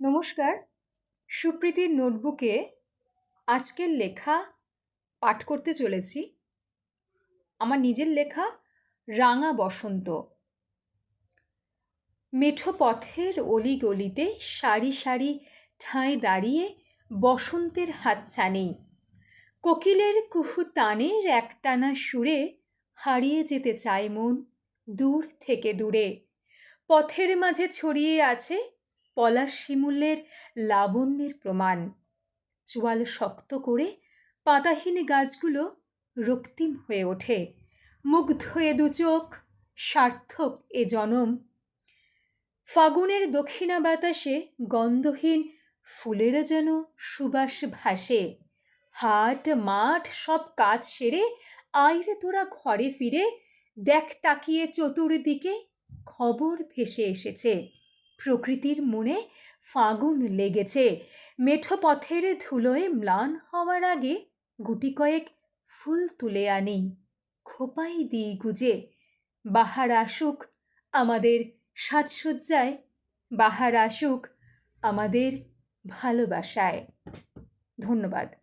নমস্কার। সুপ্রীতির নোটবুকে আজকের লেখা পাঠ করতে চলেছি। আমার নিজের লেখা রাঙা বসন্ত। মেঠো পথের অলিগলিতে সারি সারি ঠাঁই দাঁড়িয়ে বসন্তের হাতছানি, কোকিলের কুহু তানের একটানা সুরে হারিয়ে যেতে চায় মন দূর থেকে দূরে। পথের মাঝে ছড়িয়ে আছে পলাশ শিমুলের লাবণ্যের প্রমাণ। চোয়াল শক্ত করে পাতাহীন গাছগুলো রক্তিম হয়ে ওঠে। মুগ্ধ এ দুচোখ, সার্থক এ জনম। ফাগুনের দক্ষিণা বাতাসে গন্ধহীন ফুলেরও যেন সুবাস ভাসে। হাট মাঠ সব কাজ সেরে আইরে তোরা ঘরে ফিরে, দেখ তাকিয়ে চতুর্দিকে খবর ভেসে এসেছে। প্রকৃতির মনে ফাগুন লেগেছে। মেঠো পথের ধুলোয় ম্লান হওয়ার আগে গুটি কয়েক ফুল তুলে আনি, খোপাই দিই গুজে। বাহার আসুক আমাদের সাজসজ্জায়, বাহার আসুক আমাদের ভালোবাসায়। ধন্যবাদ।